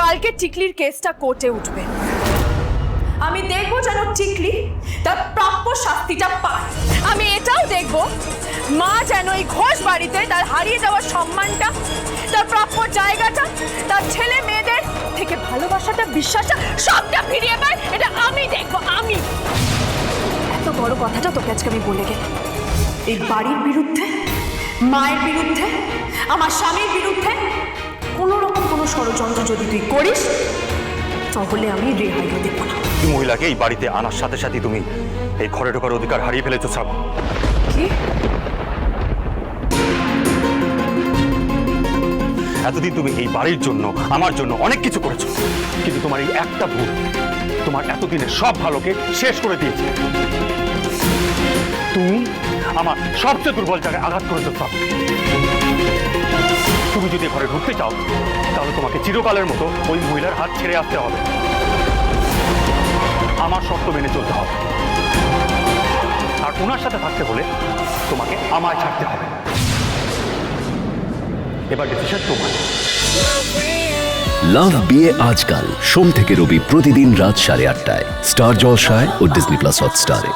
কালকে টিকলির কেসটা কোর্টে উঠবে। আমি দেখবো যেন টিকলি তার প্রাপ্য শাস্তিটা পায়। আমি এটাও দেখবো মা যেন এই ঘোষ বাড়িতে তার হারিয়ে যাওয়ার সম্মানটা, তার প্রাপ্য জায়গাটা, তার ছেলে মেয়েদের থেকে ভালোবাসাটা, বিশ্বাসটা সবটা ফিরিয়ে পায়। এটা আমি দেখবো। আমি এত বড় কথাটা তোকে আজকে আমি বলে গেলাম। এই বাড়ির বিরুদ্ধে, মায়ের বিরুদ্ধে, আমার স্বামীর বিরুদ্ধে কোনো রকম কোনো ষড়যন্ত্র যদি তুই করিস তাহলে আমি রেহাইও দেব না। এই মহিলাকে এই বাড়িতে আনার সাথে সাথে তুমি এই ঘরে ঢোকার অধিকার হারিয়ে ফেলেছো শ্রাবণ। কি? এতদিন তুমি এই বাড়ির জন্য, আমার জন্য অনেক কিছু করেছো, কিন্তু তোমার এই একটা ভুল তোমার এতদিনের সব ভালোকে শেষ করে দিয়েছে। তুমি আমার সবচেয়ে দুর্বল জায়গায় আঘাত করেছো শ্রাবণ। তুমি যদি ঘরে ঢুকতে চাও তাহলে তোমাকে চিরকালের মতো ওই মহিলার হাত ছেড়ে আসতে হবে। আমার শর্ত মেনে চলতে হবে, আর ওনার সাথে থাকতে হলে তোমাকে আমায় ছাড়তে হবে। এবার ডিসিশন তোমার। লাভ বিয়ে আজকাল সোম থেকে রবি প্রতিদিন রাত 8:30টায় স্টার জলসায় ও ডিজনি প্লাস হটস্টারে।